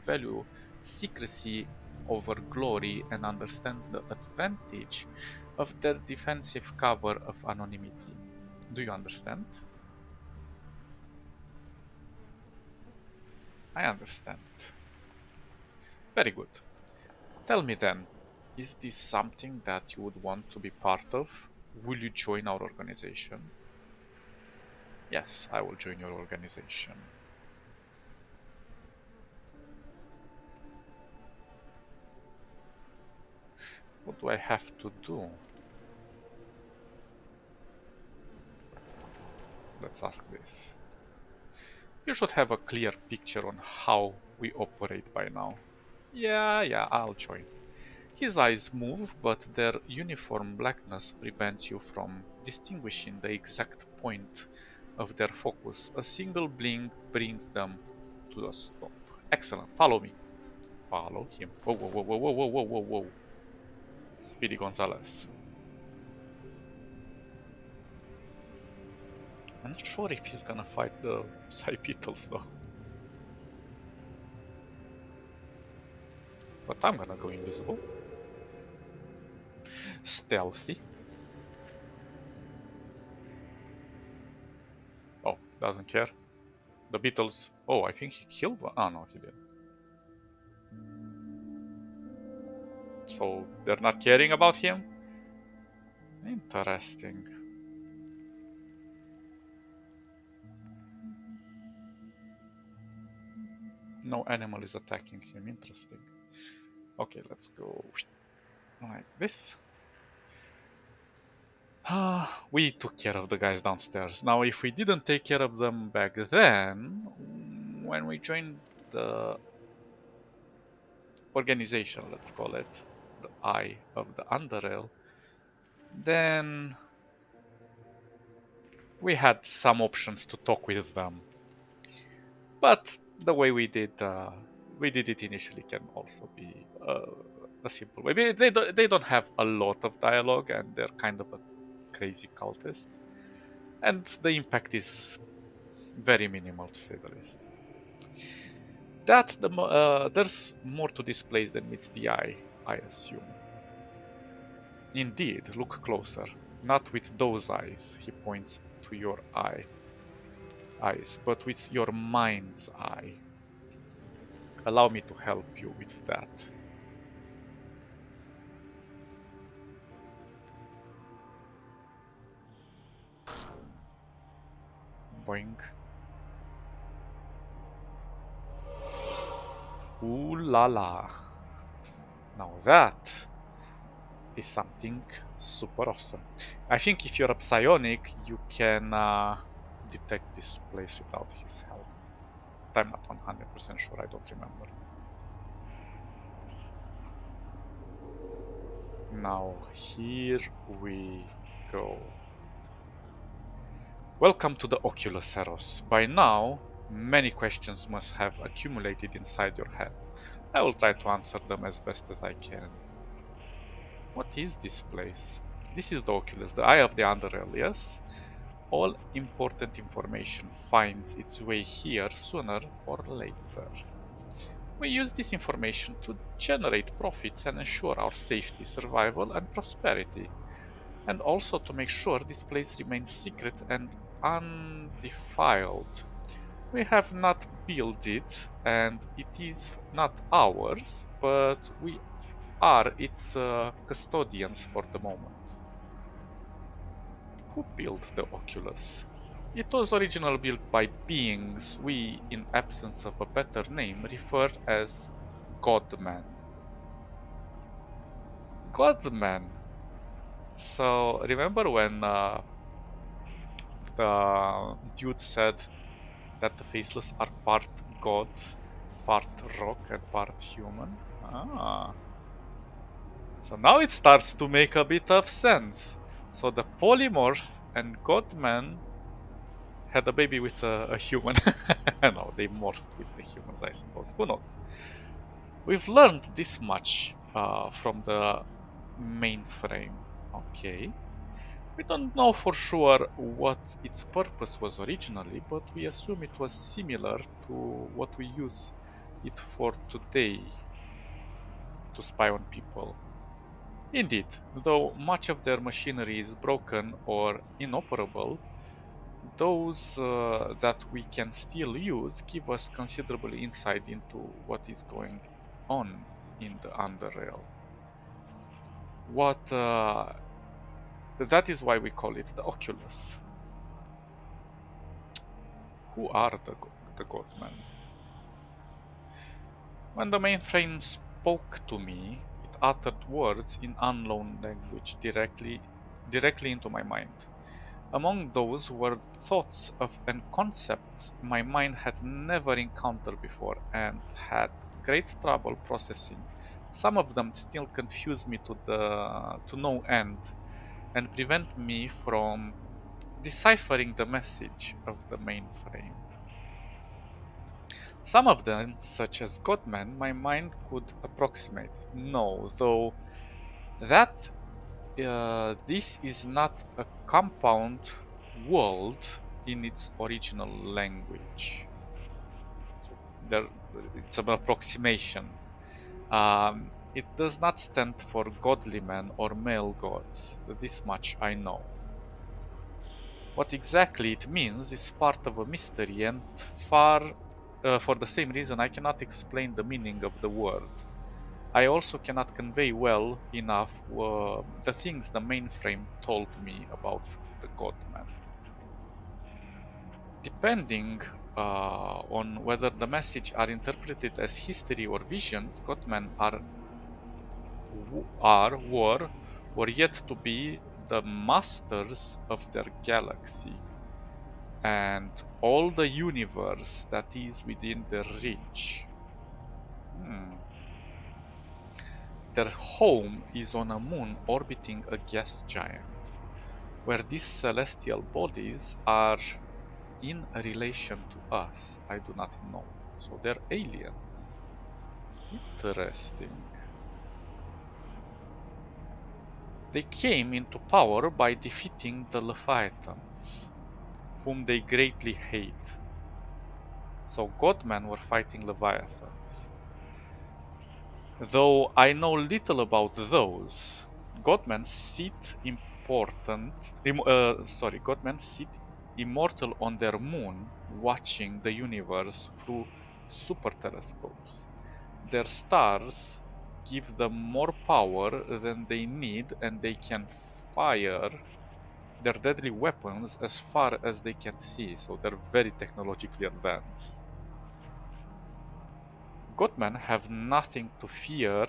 [SPEAKER 1] value secrecy over glory and understand the advantage of their defensive cover of anonymity. Do you understand? I understand. Very good. Tell me then, is this something that you would want to be part of? Will you join our organization? Yes, I will join your organization. What do I have to do? Let's ask this. You should have a clear picture on how we operate by now. Yeah, I'll join. His eyes move, but their uniform blackness prevents you from distinguishing the exact point of their focus. A single blink brings them to a stop. Excellent. Follow me. Follow him. Whoa. Speedy Gonzalez. I'm not sure if he's gonna fight the Cypitals though. But I'm gonna go invisible. Stealthy. Oh, doesn't care. The Beatles. Oh, I think he killed one. Oh, no, he didn't. So they're not caring about him? Interesting. No animal is attacking him. Interesting. Okay, let's go like this. We took care of the guys downstairs. Now, if we didn't take care of them back then, when we joined the organization, let's call it, the Eye of the Underrail, then we had some options to talk with them. But the way we did it initially can also be a simple way. They don't have a lot of dialogue, and they're kind of a crazy cultist. and the impact is very minimal to say the least. There's more to this place than meets the eye, I assume. Indeed, look closer. Not with those eyes, he points to your eyes, but with your mind's eye. Allow me to help you with that. Boing. Ooh la la. Now that is something super awesome. I think if you're a psionic, you can detect this place without his help. But I'm not 100% sure, I don't remember. Now, here we go. Welcome to the Oculus Eros. By now, many questions must have accumulated inside your head. I will try to answer them as best as I can. What is this place? This is the Oculus, the eye of the Underrail, yes? All important information finds its way here sooner or later. We use this information to generate profits and ensure our safety, survival, and prosperity, and also to make sure this place remains secret and undefiled. We have not built it, and it is not ours, but we are its custodians for the moment. Who built the Oculus? It was originally built by beings we, in absence of a better name, refer as Godmen. Godmen! So, remember when the dude said that the faceless are part god, part rock, and part human? Ah. So now it starts to make a bit of sense. So the polymorph and Godman had a baby with a human. No, they morphed with the humans, I suppose. Who knows? We've learned this much from the mainframe. Okay. We don't know for sure what its purpose was originally, but we assume it was similar to what we use it for today to spy on people. Indeed, though much of their machinery is broken or inoperable, those that we can still use give us considerable insight into what is going on in the Underrail. What That is why we call it the Oculus. Who are the Godmen? When the mainframe spoke to me, it uttered words in unknown language directly into my mind. Among those were thoughts of and concepts my mind had never encountered before and had great trouble processing. Some of them still confuse me to no end and prevent me from deciphering the message of the mainframe. Some of them, such as Godman, my mind could approximate. No, though that this is not a compound world in its original language. So there, it's an approximation. It does not stand for godly men or male gods. This much I know. What exactly it means is part of a mystery, and for the same reason, I cannot explain the meaning of the word. I also cannot convey well enough the things the mainframe told me about the Godman. Depending on whether the message are interpreted as history or visions, Godmen were, or yet to be the masters of their galaxy and all the universe that is within their reach. Hmm. Their home is on a moon orbiting a gas giant, where these celestial bodies are in relation to us. I do not know. So they're aliens. Interesting. They came into power by defeating the Leviathans. whom they greatly hate. So Godmen were fighting Leviathans. Though I know little about those, Godmen sit Godmen sit immortal on their moon, watching the universe through super telescopes. Their stars give them more power than they need, and they can fire their deadly weapons as far as they can see, so they're very technologically advanced. Godmen have nothing to fear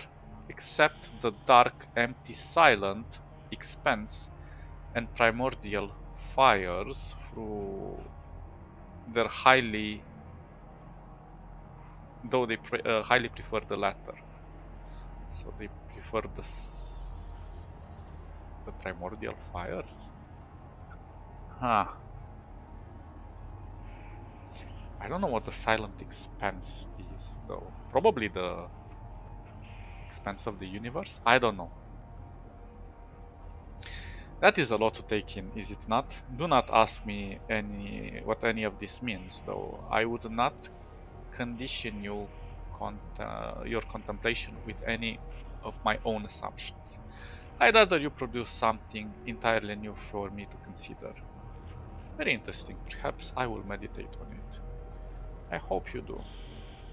[SPEAKER 1] except the dark, empty, silent expanse and primordial fires through their highly prefer the latter. So they prefer the primordial fires. Huh. I don't know what the silent expanse is, though. Probably the expanse of the universe? I don't know. That is a lot to take in, is it not? Do not ask me what any of this means, though. I would not condition your contemplation with any of my own assumptions. I'd rather you produce something entirely new for me to consider. Very interesting. Perhaps I will meditate on it. I hope you do.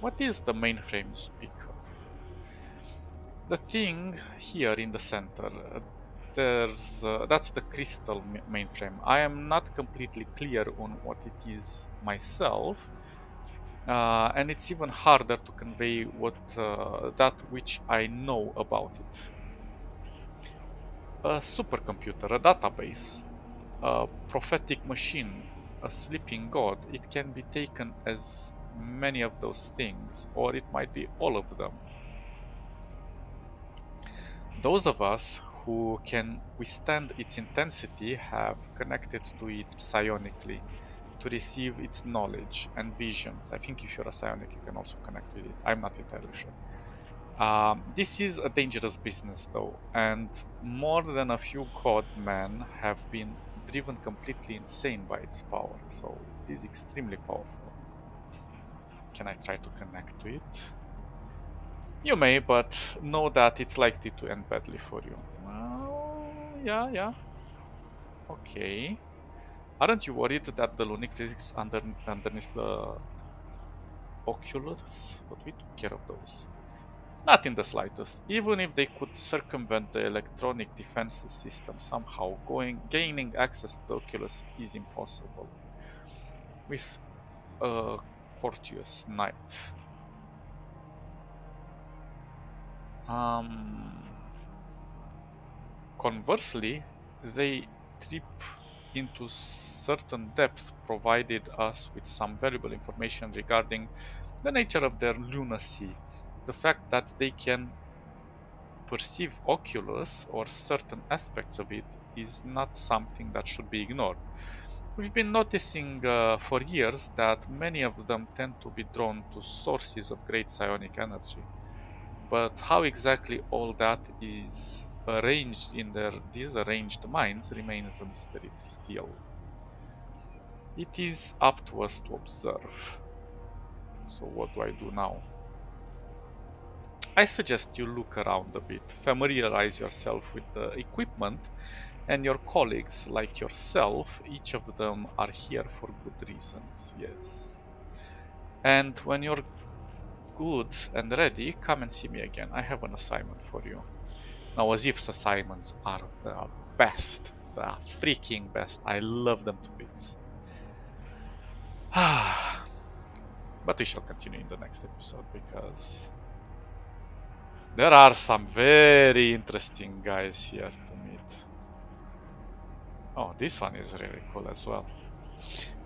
[SPEAKER 1] What is the mainframe you speak of? The thing here in the center, that's the crystal mainframe. I am not completely clear on what it is myself, and it's even harder to convey that which I know about it. A supercomputer, a database, a prophetic machine, a sleeping god. It can be taken as many of those things, or it might be all of them. Those of us who can withstand its intensity have connected to it psionically to receive its knowledge and visions. I think if you're a psionic, you can also connect with it. I'm not entirely sure. This is a dangerous business, though, and more than a few god men have been driven completely insane by its power, so it is extremely powerful. Can I try to connect to it? You may, but know that it's likely to end badly for you. Well, yeah. Okay. Aren't you worried that the Lunix is underneath the oculus? But we took care of those. Not in the slightest. Even if they could circumvent the electronic defenses system somehow, gaining access to the oculus is impossible. With a courteous knight. Um, Conversely, they trip into certain depth provided us with some valuable information regarding the nature of their lunacy, the fact that they can perceive Oculus or certain aspects of it is not something that should be ignored. We've been noticing for years that many of them tend to be drawn to sources of great psionic energy. But how exactly all that is arranged in their disarranged minds remains a mystery still. It is up to us to observe. So what do I do now? I suggest you look around a bit, familiarize yourself with the equipment and your colleagues like yourself. Each of them are here for good reasons, yes. And when you're good and ready, come and see me again. I have an assignment for you. Now, as if assignments are the best, the freaking best. I love them to bits. But we shall continue in the next episode because there are some very interesting guys here to meet. Oh, this one is really cool as well.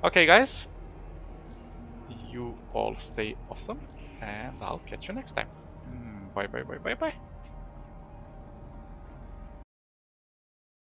[SPEAKER 1] Okay, guys, you all stay awesome, and I'll catch you next time. Bye.